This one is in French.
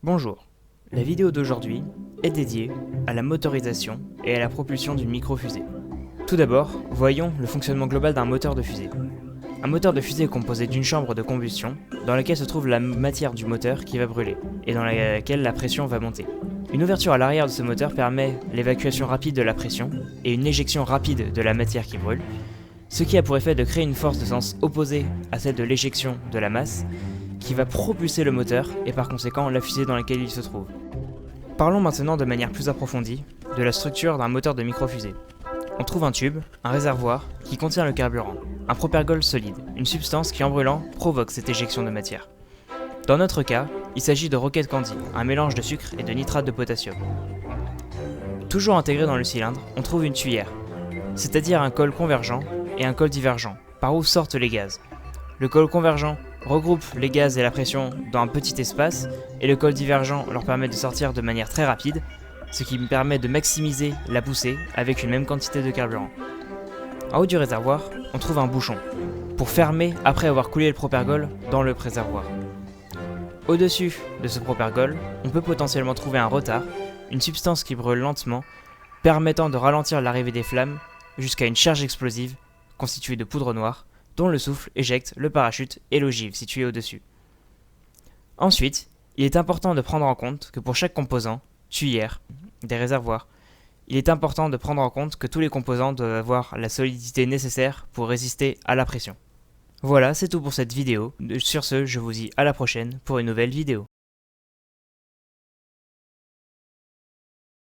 Bonjour, la vidéo d'aujourd'hui est dédiée à la motorisation et à la propulsion d'une microfusée. Tout d'abord, voyons le fonctionnement global d'un moteur de fusée. Un moteur de fusée est composé d'une chambre de combustion dans laquelle se trouve la matière du moteur qui va brûler et dans laquelle la pression va monter. Une ouverture à l'arrière de ce moteur permet l'évacuation rapide de la pression et une éjection rapide de la matière qui brûle, ce qui a pour effet de créer une force de sens opposée à celle de l'éjection de la masse qui va propulser le moteur et par conséquent la fusée dans laquelle il se trouve. Parlons maintenant de manière plus approfondie de la structure d'un moteur de microfusée. On trouve un tube, un réservoir, qui contient le carburant, un propergol solide, une substance qui en brûlant provoque cette éjection de matière. Dans notre cas, il s'agit de rocket candy, un mélange de sucre et de nitrate de potassium. Toujours intégré dans le cylindre, on trouve une tuyère, c'est-à-dire un col convergent et un col divergent, par où sortent les gaz. Le col convergent regroupe les gaz et la pression dans un petit espace, et le col divergent leur permet de sortir de manière très rapide, ce qui me permet de maximiser la poussée avec une même quantité de carburant. En haut du réservoir, on trouve un bouchon, pour fermer après avoir coulé le propergol dans le réservoir. Au-dessus de ce propergol, on peut potentiellement trouver un retard, une substance qui brûle lentement, permettant de ralentir l'arrivée des flammes jusqu'à une charge explosive constituée de poudre noire, dont le souffle éjecte le parachute et l'ogive située au-dessus. Ensuite, il est important de prendre en compte que pour chaque composant, tuyère, des réservoirs, il est important de prendre en compte que tous les composants doivent avoir la solidité nécessaire pour résister à la pression. Voilà, c'est tout pour cette vidéo. Sur ce, je vous dis à la prochaine pour une nouvelle vidéo.